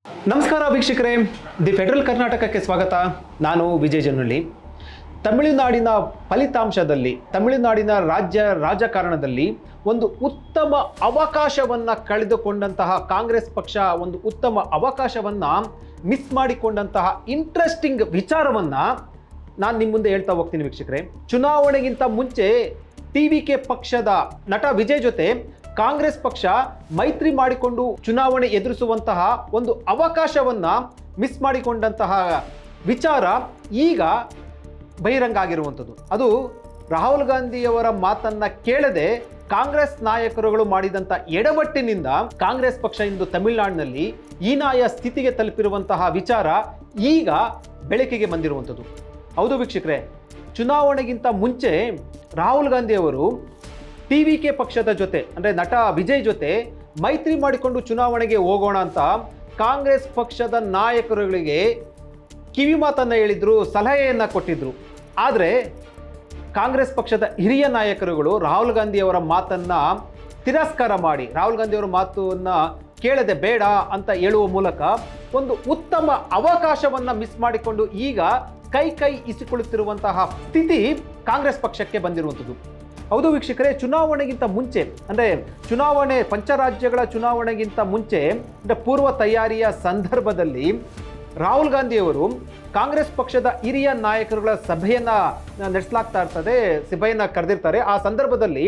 ನಮಸ್ಕಾರ ವೀಕ್ಷಕರೇ, the federal ಕರ್ನಾಟಕಕ್ಕೆ ಸ್ವಾಗತ. ನಾನು ವಿಜಯ್ ಜನಹಳ್ಳಿ. ತಮಿಳುನಾಡಿನ ಫಲಿತಾಂಶದಲ್ಲಿ, ತಮಿಳುನಾಡಿನ ರಾಜಕಾರಣದಲ್ಲಿ ಒಂದು ಉತ್ತಮ ಅವಕಾಶವನ್ನು ಕಳೆದುಕೊಂಡಂತಹ ಕಾಂಗ್ರೆಸ್ ಪಕ್ಷ ಒಂದು ಉತ್ತಮ ಅವಕಾಶವನ್ನು ಮಿಸ್ ಮಾಡಿಕೊಂಡಂತಹ ಇಂಟ್ರೆಸ್ಟಿಂಗ್ ವಿಚಾರವನ್ನು ನಾನು ನಿಮ್ಮ ಮುಂದೆ ಹೇಳ್ತಾ ಹೋಗ್ತೀನಿ ವೀಕ್ಷಕರೇ. ಚುನಾವಣೆಗಿಂತ ಮುಂಚೆ ಟಿವಿಕೆ ಪಕ್ಷದ ನಟ ವಿಜಯ್ ಜೊತೆ ಕಾಂಗ್ರೆಸ್ ಪಕ್ಷ ಮೈತ್ರಿ ಮಾಡಿಕೊಂಡು ಚುನಾವಣೆ ಎದುರಿಸುವಂತಹ ಒಂದು ಅವಕಾಶವನ್ನ ಮಿಸ್ ಮಾಡಿಕೊಂಡಂತಹ ವಿಚಾರ ಈಗ ಬಹಿರಂಗ ಆಗಿರುವಂಥದ್ದು. ಅದು ರಾಹುಲ್ ಗಾಂಧಿಯವರ ಮಾತನ್ನ ಕೇಳದೆ ಕಾಂಗ್ರೆಸ್ ನಾಯಕರುಗಳು ಮಾಡಿದಂಥ ಎಡವಟ್ಟಿನಿಂದ ಕಾಂಗ್ರೆಸ್ ಪಕ್ಷ ಇಂದು ತಮಿಳುನಾಡಿನಲ್ಲಿ ಹೀನಾಯ ಸ್ಥಿತಿಗೆ ತಲುಪಿರುವಂತಹ ವಿಚಾರ ಈಗ ಬೆಳಕಿಗೆ ಬಂದಿರುವಂಥದ್ದು. ಹೌದು ವೀಕ್ಷಕರೇ, ಚುನಾವಣೆಗಿಂತ ಮುಂಚೆ ರಾಹುಲ್ ಗಾಂಧಿಯವರು ಟಿವಿಕೆ ಪಕ್ಷದ ಜೊತೆ ಅಂದರೆ ನಟ ವಿಜಯ್ ಜೊತೆ ಮೈತ್ರಿ ಮಾಡಿಕೊಂಡು ಚುನಾವಣೆಗೆ ಹೋಗೋಣ ಅಂತ ಕಾಂಗ್ರೆಸ್ ಪಕ್ಷದ ನಾಯಕರುಗಳಿಗೆ ಕಿವಿ ಮಾತನ್ನು ಹೇಳಿದ್ರು, ಸಲಹೆಯನ್ನು ಕೊಟ್ಟಿದ್ರು. ಆದರೆ ಕಾಂಗ್ರೆಸ್ ಪಕ್ಷದ ಹಿರಿಯ ನಾಯಕರುಗಳು ರಾಹುಲ್ ಗಾಂಧಿಯವರ ಮಾತನ್ನು ತಿರಸ್ಕಾರ ಮಾಡಿ, ರಾಹುಲ್ ಗಾಂಧಿಯವರ ಮಾತನ್ನು ಕೇಳದೆ ಬೇಡ ಅಂತ ಹೇಳುವ ಮೂಲಕ ಒಂದು ಉತ್ತಮ ಅವಕಾಶವನ್ನು ಮಿಸ್ ಮಾಡಿಕೊಂಡು ಈಗ ಕೈ ಇಸಿಕೊಳ್ಳುತ್ತಿರುವಂತಹ ಸ್ಥಿತಿ ಕಾಂಗ್ರೆಸ್ ಪಕ್ಷಕ್ಕೆ ಬಂದಿರುವಂಥದ್ದು. ಹೌದು ವೀಕ್ಷಕರೇ, ಚುನಾವಣೆಗಿಂತ ಮುಂಚೆ ಅಂದರೆ ಚುನಾವಣೆ ಪಂಚರಾಜ್ಯಗಳ ಚುನಾವಣೆಗಿಂತ ಮುಂಚೆ ಅಂದರೆ ಪೂರ್ವ ತಯಾರಿಯ ಸಂದರ್ಭದಲ್ಲಿ ರಾಹುಲ್ ಗಾಂಧಿಯವರು ಕಾಂಗ್ರೆಸ್ ಪಕ್ಷದ ಹಿರಿಯ ನಾಯಕರುಗಳ ಸಭೆಯನ್ನು ನಡೆಸಲಾಗ್ತಾ ಇರ್ತದೆ, ಸಭೆಯನ್ನು ಕರೆದಿರ್ತಾರೆ. ಆ ಸಂದರ್ಭದಲ್ಲಿ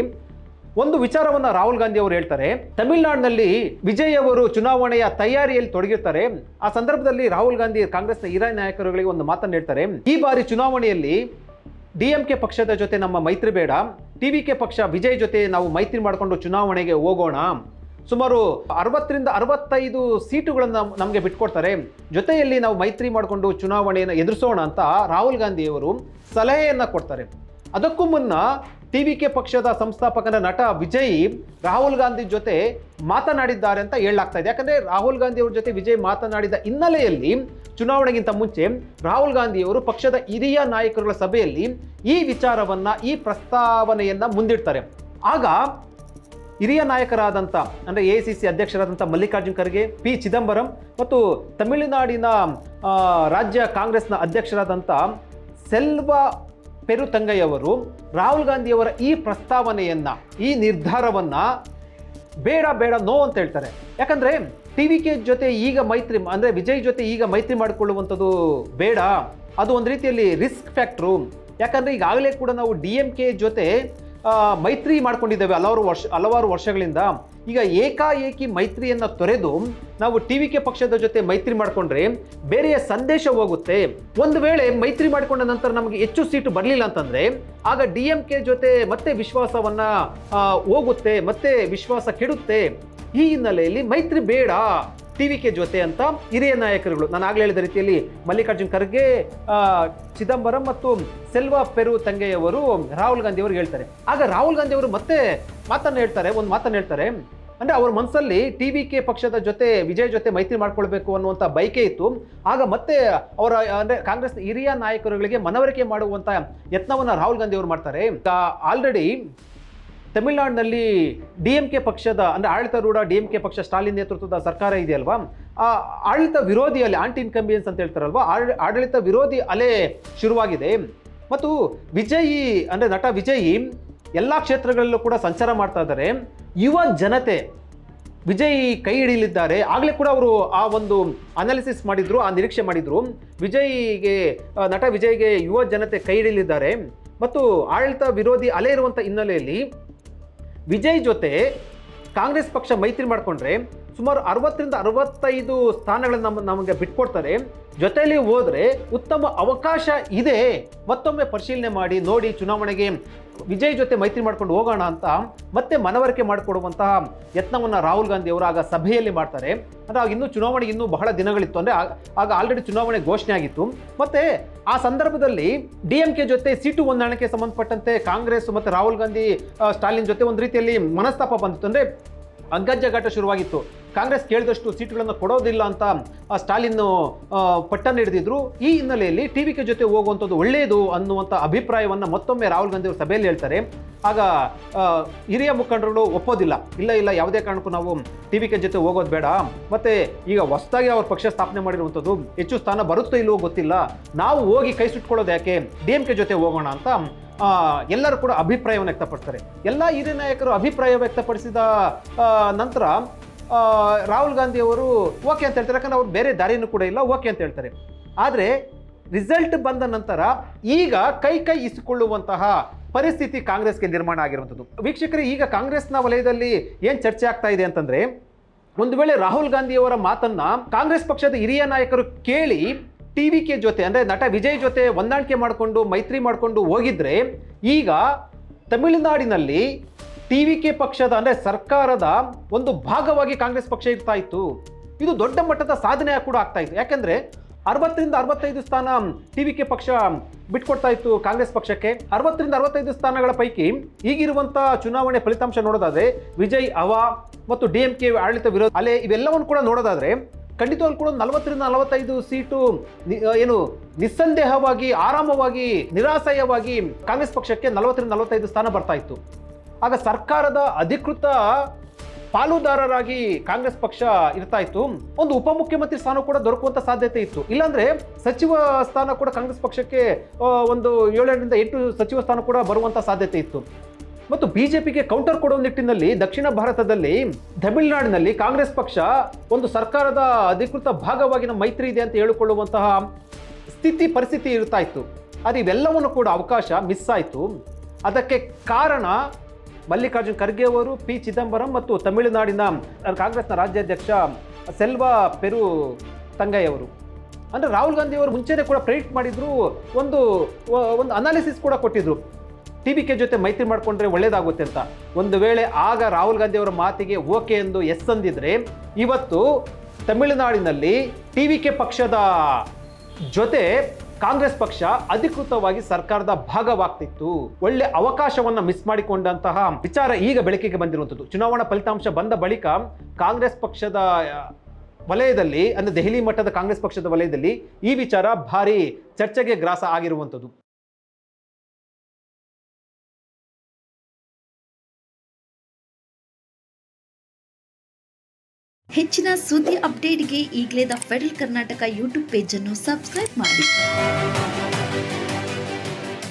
ಒಂದು ವಿಚಾರವನ್ನು ರಾಹುಲ್ ಗಾಂಧಿ ಅವರು ಹೇಳ್ತಾರೆ. ತಮಿಳುನಾಡಿನಲ್ಲಿ ವಿಜಯ್ ಅವರು ಚುನಾವಣೆಯ ತಯಾರಿಯಲ್ಲಿ ತೊಡಗಿರ್ತಾರೆ. ಆ ಸಂದರ್ಭದಲ್ಲಿ ರಾಹುಲ್ ಗಾಂಧಿ ಕಾಂಗ್ರೆಸ್ನ ಹಿರಿಯ ನಾಯಕರುಗಳಿಗೆ ಒಂದು ಮಾತನ್ನು ಹೇಳ್ತಾರೆ. ಈ ಬಾರಿ ಚುನಾವಣೆಯಲ್ಲಿ ಡಿಎಂಕೆ ಪಕ್ಷದ ಜೊತೆ ನಮ್ಮ ಮೈತ್ರಿ ಬೇಡ, ಟಿವಿಕೆ ಪಕ್ಷ ವಿಜಯ್ ಜೊತೆ ನಾವು ಮೈತ್ರಿ ಮಾಡಿಕೊಂಡು ಚುನಾವಣೆಗೆ ಹೋಗೋಣ. ಸುಮಾರು 60ರಿಂದ 65 ಸೀಟುಗಳನ್ನು ನಮಗೆ ಬಿಟ್ಕೊಡ್ತಾರೆ, ಜೊತೆಯಲ್ಲಿ ನಾವು ಮೈತ್ರಿ ಮಾಡಿಕೊಂಡು ಚುನಾವಣೆಯನ್ನು ಎದುರಿಸೋಣ ಅಂತ ರಾಹುಲ್ ಗಾಂಧಿಯವರು ಸಲಹೆಯನ್ನು ಕೊಡ್ತಾರೆ. ಅದಕ್ಕೂ ಮುನ್ನ ಟಿವಿಕೆ ಪಕ್ಷದ ಸಂಸ್ಥಾಪಕನ ನಟ ವಿಜಯ್ ರಾಹುಲ್ ಗಾಂಧಿ ಜೊತೆ ಮಾತನಾಡಿದ್ದಾರೆ ಅಂತ ಹೇಳಲಾಗ್ತಾ ಇದೆ. ಯಾಕಂದರೆ ರಾಹುಲ್ ಗಾಂಧಿ ಅವ್ರ ಜೊತೆ ವಿಜಯ್ ಮಾತನಾಡಿದ ಹಿನ್ನೆಲೆಯಲ್ಲಿ ಚುನಾವಣೆಗಿಂತ ಮುಂಚೆ ರಾಹುಲ್ ಗಾಂಧಿಯವರು ಪಕ್ಷದ ಹಿರಿಯ ನಾಯಕರುಗಳ ಸಭೆಯಲ್ಲಿ ಈ ವಿಚಾರವನ್ನು, ಈ ಪ್ರಸ್ತಾವನೆಯನ್ನು ಮುಂದಿಡ್ತಾರೆ. ಆಗ ಹಿರಿಯ ನಾಯಕರಾದಂಥ ಅಂದರೆ AICC ಅಧ್ಯಕ್ಷರಾದಂಥ ಮಲ್ಲಿಕಾರ್ಜುನ್ ಖರ್ಗೆ, ಪಿ ಚಿದಂಬರಂ ಮತ್ತು ತಮಿಳುನಾಡಿನ ರಾಜ್ಯ ಕಾಂಗ್ರೆಸ್ನ ಅಧ್ಯಕ್ಷರಾದಂಥ ಸೆಲ್ವ ಪೆರುತಂಗಯ್ಯವರು ರಾಹುಲ್ ಗಾಂಧಿಯವರ ಈ ಪ್ರಸ್ತಾವನೆಯನ್ನು, ಈ ನಿರ್ಧಾರವನ್ನು ಬೇಡ ನೋ ಅಂತ ಹೇಳ್ತಾರೆ. ಯಾಕಂದರೆ ಟಿವಿಕೆ ಜೊತೆ ಈಗ ಮೈತ್ರಿ ಅಂದರೆ ವಿಜಯ್ ಜೊತೆ ಈಗ ಮೈತ್ರಿ ಮಾಡಿಕೊಳ್ಳುವಂಥದ್ದು ಬೇಡ, ಅದು ಒಂದು ರೀತಿಯಲ್ಲಿ ರಿಸ್ಕ್ ಫ್ಯಾಕ್ಟ್ರು. ಯಾಕಂದರೆ ಈಗಾಗಲೇ ಕೂಡ ನಾವು DMK ಜೊತೆ ಮೈತ್ರಿ ಮಾಡ್ಕೊಂಡಿದ್ದೇವೆ ಹಲವಾರು ವರ್ಷಗಳಿಂದ. ಈಗ ಏಕಾಏಕಿ ಮೈತ್ರಿಯನ್ನು ತೊರೆದು ನಾವು ಟಿವಿಕೆ ಪಕ್ಷದ ಜೊತೆ ಮೈತ್ರಿ ಮಾಡಿಕೊಂಡ್ರೆ ಬೇರೆಯ ಸಂದೇಶ ಹೋಗುತ್ತೆ. ಒಂದು ವೇಳೆ ಮೈತ್ರಿ ಮಾಡಿಕೊಂಡ ನಂತರ ನಮಗೆ ಹೆಚ್ಚು ಸೀಟು ಬರಲಿಲ್ಲ ಅಂತಂದರೆ ಆಗ DMK ಜೊತೆ ಮತ್ತೆ ವಿಶ್ವಾಸವನ್ನು ಹೋಗುತ್ತೆ, ಮತ್ತೆ ವಿಶ್ವಾಸ ಕೆಡುತ್ತೆ. ಈ ಹಿನ್ನೆಲೆಯಲ್ಲಿ ಮೈತ್ರಿ ಬೇಡ ಟಿವಿಕೆ ಜೊತೆ ಅಂತ ಹಿರಿಯ ನಾಯಕರುಗಳು, ನಾನು ಆಗಲೇ ಹೇಳಿದ ರೀತಿಯಲ್ಲಿ ಮಲ್ಲಿಕಾರ್ಜುನ್ ಖರ್ಗೆ, ಚಿದಂಬರಂ ಮತ್ತು ಸೆಲ್ವ ಪೆರುತಂಗಯ್ಯವರು ರಾಹುಲ್ ಗಾಂಧಿ ಅವರು ಹೇಳ್ತಾರೆ. ಆಗ ರಾಹುಲ್ ಗಾಂಧಿ ಅವರು ಮತ್ತೆ ಒಂದು ಮಾತನ್ನು ಹೇಳ್ತಾರೆ. ಅಂದರೆ ಅವ್ರ ಮನಸ್ಸಲ್ಲಿ ಟಿವಿಕೆ ಪಕ್ಷದ ಜೊತೆ ವಿಜಯ್ ಜೊತೆ ಮೈತ್ರಿ ಮಾಡ್ಕೊಳ್ಬೇಕು ಅನ್ನುವಂಥ ಬಯಕೆ ಇತ್ತು. ಆಗ ಮತ್ತೆ ಅವರ ಅಂದರೆ ಕಾಂಗ್ರೆಸ್ ಹಿರಿಯ ನಾಯಕರುಗಳಿಗೆ ಮನವರಿಕೆ ಮಾಡುವಂಥ ಯತ್ನವನ್ನು ರಾಹುಲ್ ಗಾಂಧಿ ಅವರು ಮಾಡ್ತಾರೆ. ಆಲ್ರೆಡಿ ತಮಿಳುನಾಡಿನಲ್ಲಿ DMK ಪಕ್ಷದ ಅಂದರೆ ಆಡಳಿತಾರೂಢ DMK ಪಕ್ಷ ಸ್ಟಾಲಿನ್ ನೇತೃತ್ವದ ಸರ್ಕಾರ ಇದೆಯಲ್ವಾ, ಆ ಆಡಳಿತ ವಿರೋಧಿಯಲ್ಲಿ ಆಂಟಿ ಇನ್ಕಂಬಿಯನ್ಸ್ ಅಂತ ಹೇಳ್ತಾರಲ್ವಾ, ಆಡಳಿತ ವಿರೋಧಿ ಅಲೆ ಶುರುವಾಗಿದೆ. ಮತ್ತು ವಿಜಯ್ ಅಂದರೆ ನಟ ವಿಜಯ್ ಎಲ್ಲ ಕ್ಷೇತ್ರಗಳಲ್ಲೂ ಕೂಡ ಸಂಚಾರ ಮಾಡ್ತಾ ಇದ್ದಾರೆ. ಯುವ ಜನತೆ ವಿಜಯ್ ಕೈ ಹಿಡಿಯಲಿದ್ದಾರೆ. ಆಗಲೇ ಕೂಡ ಅವರು ಆ ಒಂದು ಅನಾಲಿಸಿಸ್ ಮಾಡಿದ್ರು, ಆ ನಿರೀಕ್ಷೆ ಮಾಡಿದ್ರು. ನಟ ವಿಜಯ್ಗೆ ಯುವ ಜನತೆ ಕೈ ಹಿಡಿಯಲಿದ್ದಾರೆ. ಮತ್ತು ಆಡಳಿತ ವಿರೋಧಿ ಅಲೆ ಇರುವಂಥ ಹಿನ್ನೆಲೆಯಲ್ಲಿ ವಿಜಯ್ ಜೊತೆ ಕಾಂಗ್ರೆಸ್ ಪಕ್ಷ ಮೈತ್ರಿ ಮಾಡಿಕೊಂಡ್ರೆ ಸುಮಾರು 60ರಿಂದ 65 ಸ್ಥಾನಗಳನ್ನು ನಮಗೆ ಬಿಟ್ಕೊಡ್ತಾರೆ. ಜೊತೆಯಲ್ಲಿ ಹೋದರೆ ಉತ್ತಮ ಅವಕಾಶ ಇದೆ, ಮತ್ತೊಮ್ಮೆ ಪರಿಶೀಲನೆ ಮಾಡಿ ನೋಡಿ ಚುನಾವಣೆಗೆ ವಿಜಯ್ ಜೊತೆ ಮೈತ್ರಿ ಮಾಡ್ಕೊಂಡು ಹೋಗೋಣ ಅಂತ ಮತ್ತೆ ಮನವರಿಕೆ ಮಾಡಿಕೊಡುವಂತಹ ಯತ್ನವನ್ನು ರಾಹುಲ್ ಗಾಂಧಿ ಅವರು ಆಗ ಸಭೆಯಲ್ಲಿ ಮಾಡ್ತಾರೆ. ಅಂದರೆ ಆಗ ಇನ್ನೂ ಚುನಾವಣೆಗೆ ಇನ್ನೂ ಬಹಳ ದಿನಗಳಿತ್ತು, ಅಂದರೆ ಆಗ ಆಲ್ರೆಡಿ ಚುನಾವಣೆ ಘೋಷಣೆ ಆಗಿತ್ತು. ಮತ್ತು ಆ ಸಂದರ್ಭದಲ್ಲಿ DMK ಜೊತೆ ಸೀಟು ಹೊಂದಾಣಿಕೆ ಸಂಬಂಧಪಟ್ಟಂತೆ ಕಾಂಗ್ರೆಸ್ ಮತ್ತು ರಾಹುಲ್ ಗಾಂಧಿ ಸ್ಟಾಲಿನ್ ಜೊತೆ ಒಂದು ರೀತಿಯಲ್ಲಿ ಮನಸ್ತಾಪ ಬಂದಿತ್ತು. ಅಂದರೆ ಅಂಗಜ್ಜಗಾಟ ಶುರುವಾಗಿತ್ತು. ಕಾಂಗ್ರೆಸ್ ಕೇಳಿದಷ್ಟು ಸೀಟುಗಳನ್ನು ಕೊಡೋದಿಲ್ಲ ಅಂತ ಸ್ಟಾಲಿನ್ ಪಟ್ಟನ್ನು ಹಿಡಿದಿದ್ರು. ಈ ಹಿನ್ನೆಲೆಯಲ್ಲಿ ಟಿವಿಕೆ ಜೊತೆ ಹೋಗುವಂಥದ್ದು ಒಳ್ಳೆಯದು ಅನ್ನುವಂಥ ಅಭಿಪ್ರಾಯವನ್ನು ಮತ್ತೊಮ್ಮೆ ರಾಹುಲ್ ಗಾಂಧಿ ಅವರು ಸಭೆಯಲ್ಲಿ ಹೇಳ್ತಾರೆ. ಆಗ ಹಿರಿಯ ಮುಖಂಡರು ಒಪ್ಪೋದಿಲ್ಲ, ಇಲ್ಲ ಯಾವುದೇ ಕಾರಣಕ್ಕೂ ನಾವು ಟಿವಿಕೆ ಜೊತೆ ಹೋಗೋದು ಬೇಡ, ಮತ್ತೆ ಈಗ ಹೊಸದಾಗಿ ಅವ್ರ ಪಕ್ಷ ಸ್ಥಾಪನೆ ಮಾಡಿರುವಂಥದ್ದು ಹೆಚ್ಚು ಸ್ಥಾನ ಬರುತ್ತೋ ಇಲ್ವೋ ಗೊತ್ತಿಲ್ಲ, ನಾವು ಹೋಗಿ ಕೈ ಸುಟ್ಕೊಳ್ಳೋದು ಯಾಕೆ, DMK ಜೊತೆ ಹೋಗೋಣ ಅಂತ ಎಲ್ಲರೂ ಕೂಡ ಅಭಿಪ್ರಾಯವನ್ನು ವ್ಯಕ್ತಪಡಿಸ್ತಾರೆ. ಎಲ್ಲ ಹಿರಿಯ ನಾಯಕರು ಅಭಿಪ್ರಾಯ ವ್ಯಕ್ತಪಡಿಸಿದ ನಂತರ ರಾಹುಲ್ ಗಾಂಧಿ ಅವರು ಓಕೆ ಅಂತ ಹೇಳ್ತಾರೆ. ಯಾಕಂದ್ರೆ ಅವ್ರು ಬೇರೆ ದಾರಿನೂ ಕೂಡ ಇಲ್ಲ, ಓಕೆ ಅಂತ ಹೇಳ್ತಾರೆ. ಆದರೆ ರಿಸಲ್ಟ್ ಬಂದ ನಂತರ ಈಗ ಕೈ ಇಸಿಕೊಳ್ಳುವಂತಹ ಪರಿಸ್ಥಿತಿ ಕಾಂಗ್ರೆಸ್ಗೆ ನಿರ್ಮಾಣ ಆಗಿರುವಂಥದ್ದು. ವೀಕ್ಷಕರೇ, ಈಗ ಕಾಂಗ್ರೆಸ್ನ ವಲಯದಲ್ಲಿ ಏನು ಚರ್ಚೆ ಆಗ್ತಾ ಇದೆ ಅಂತಂದ್ರೆ, ಒಂದು ವೇಳೆ ರಾಹುಲ್ ಗಾಂಧಿಯವರ ಮಾತನ್ನ ಕಾಂಗ್ರೆಸ್ ಪಕ್ಷದ ಹಿರಿಯ ನಾಯಕರು ಕೇಳಿ ಟಿವಿಕೆ ಜೊತೆ ಅಂದ್ರೆ ನಟ ವಿಜಯ್ ಜೊತೆ ಹೊಂದಾಣಿಕೆ ಮಾಡಿಕೊಂಡು ಮೈತ್ರಿ ಮಾಡಿಕೊಂಡು ಹೋಗಿದ್ರೆ, ಈಗ ತಮಿಳುನಾಡಿನಲ್ಲಿ ಟಿವಿಕೆ ಪಕ್ಷದ ಅಂದ್ರೆ ಸರ್ಕಾರದ ಒಂದು ಭಾಗವಾಗಿ ಕಾಂಗ್ರೆಸ್ ಪಕ್ಷ ಇರ್ತಾ ಇತ್ತು. ಇದು ದೊಡ್ಡ ಮಟ್ಟದ ಸಾಧನೆ ಕೂಡ ಆಗ್ತಾ ಇತ್ತು. ಯಾಕಂದ್ರೆ 60ರಿಂದ 65 ಸ್ಥಾನ ಟಿವಿಕೆ ಪಕ್ಷ ಬಿಟ್ಕೊಡ್ತಾ ಇತ್ತು ಕಾಂಗ್ರೆಸ್ ಪಕ್ಷಕ್ಕೆ. 60ರಿಂದ 65 ಸ್ಥಾನಗಳ ಪೈಕಿ ಈಗಿರುವಂತ ಚುನಾವಣೆ ಫಲಿತಾಂಶ ನೋಡೋದಾದ್ರೆ ವಿಜಯ್ ಹವಾ ಮತ್ತು DMK ಆಡಳಿತ ವಿರೋಧ ಅಲೆ ಇವೆಲ್ಲವನ್ನು ಕೂಡ ನೋಡೋದಾದ್ರೆ ಖಂಡಿತವಾಗ್ಲೂ ಕೂಡ 40ರಿಂದ 45 ಸೀಟು ಏನು ನಿಸ್ಸಂದೇಹವಾಗಿ ಆರಾಮವಾಗಿ ನಿರಾಸಯವಾಗಿ ಕಾಂಗ್ರೆಸ್ ಪಕ್ಷಕ್ಕೆ 40ರಿಂದ 45 ಸ್ಥಾನ ಬರ್ತಾ ಇತ್ತು. ಆಗ ಸರ್ಕಾರದ ಅಧಿಕೃತ ಪಾಲುದಾರರಾಗಿ ಕಾಂಗ್ರೆಸ್ ಪಕ್ಷ ಇರ್ತಾ ಇತ್ತು. ಒಂದು ಉಪಮುಖ್ಯಮಂತ್ರಿ ಸ್ಥಾನ ಕೂಡ ದೊರಕುವಂತ ಸಾಧ್ಯತೆ ಇತ್ತು. ಇಲ್ಲಾಂದ್ರೆ ಸಚಿವ ಸ್ಥಾನ ಕೂಡ ಕಾಂಗ್ರೆಸ್ ಪಕ್ಷಕ್ಕೆ ಒಂದು 7ರಿಂದ 8 ಸಚಿವ ಸ್ಥಾನ ಕೂಡ ಬರುವಂತ ಸಾಧ್ಯತೆ ಇತ್ತು. ಮತ್ತು ಬಿಜೆಪಿಗೆ ಕೌಂಟರ್ ಕೊಡುವ ನಿಟ್ಟಿನಲ್ಲಿ ದಕ್ಷಿಣ ಭಾರತದಲ್ಲಿ ತಮಿಳುನಾಡಿನಲ್ಲಿ ಕಾಂಗ್ರೆಸ್ ಪಕ್ಷ ಒಂದು ಸರ್ಕಾರದ ಅಧಿಕೃತ ಭಾಗವಾಗಿನ ಮೈತ್ರಿ ಇದೆ ಅಂತ ಹೇಳಿಕೊಳ್ಳುವಂತಹ ಪರಿಸ್ಥಿತಿ ಇರ್ತಾ ಇತ್ತು. ಅದು ಇವೆಲ್ಲವನ್ನು ಕೂಡ ಅವಕಾಶ ಮಿಸ್ ಆಯಿತು. ಅದಕ್ಕೆ ಕಾರಣ ಮಲ್ಲಿಕಾರ್ಜುನ್ ಖರ್ಗೆ ಅವರು, ಪಿ ಚಿದಂಬರಂ ಮತ್ತು ತಮಿಳುನಾಡಿನ ಕಾಂಗ್ರೆಸ್ನ ರಾಜ್ಯಾಧ್ಯಕ್ಷ ಸೆಲ್ವಾ ಪೆರು ತಂಗೈ ಅವರು. ಅಂದರೆ ರಾಹುಲ್ ಗಾಂಧಿ ಅವರು ಮುಂಚೆನೇ ಕೂಡ ಪ್ರೆಡಿಕ್ಟ್ ಮಾಡಿದ್ರು, ಒಂದು ಅನಾಲಿಸಿಸ್ ಕೂಡ ಕೊಟ್ಟಿದ್ರು, ಟಿವಿಕೆ ಜೊತೆ ಮೈತ್ರಿ ಮಾಡಿಕೊಂಡ್ರೆ ಒಳ್ಳೇದಾಗುತ್ತೆ ಅಂತ. ಒಂದು ವೇಳೆ ಆಗ ರಾಹುಲ್ ಗಾಂಧಿ ಅವರ ಮಾತಿಗೆ ಓಕೆ ಎಂದು ಎಸ್ ಅಂದಿದ್ರೆ ಇವತ್ತು ತಮಿಳುನಾಡಿನಲ್ಲಿ ಟಿವಿಕೆ ಪಕ್ಷದ ಜೊತೆ ಕಾಂಗ್ರೆಸ್ ಪಕ್ಷ ಅಧಿಕೃತವಾಗಿ ಸರ್ಕಾರದ ಭಾಗವಾಗ್ತಿತ್ತು. ಒಳ್ಳೆ ಅವಕಾಶವನ್ನ ಮಿಸ್ ಮಾಡಿಕೊಂಡಂತಹ ವಿಚಾರ ಈಗ ಬೆಳಕಿಗೆ ಬಂದಿರುವಂಥದ್ದು. ಚುನಾವಣಾ ಫಲಿತಾಂಶ ಬಂದ ಬಳಿಕ ಕಾಂಗ್ರೆಸ್ ಪಕ್ಷದ ವಲಯದಲ್ಲಿ ಅಂದ್ರೆ ದೆಹಲಿ ಮಟ್ಟದ ಕಾಂಗ್ರೆಸ್ ಪಕ್ಷದ ವಲಯದಲ್ಲಿ ಈ ವಿಚಾರ ಭಾರಿ ಚರ್ಚೆಗೆ ಗ್ರಾಸ ಆಗಿರುವಂಥದ್ದು. ಹೆಚ್ಚಿನ ಸುದ್ದಿ ಅಪ್ಡೇಟ್ಗೆ ಈಗಲೇ the federal Karnataka YouTube page ಅನ್ನು ಸಬ್ಸ್ಕ್ರೈಬ್ ಮಾಡಿ.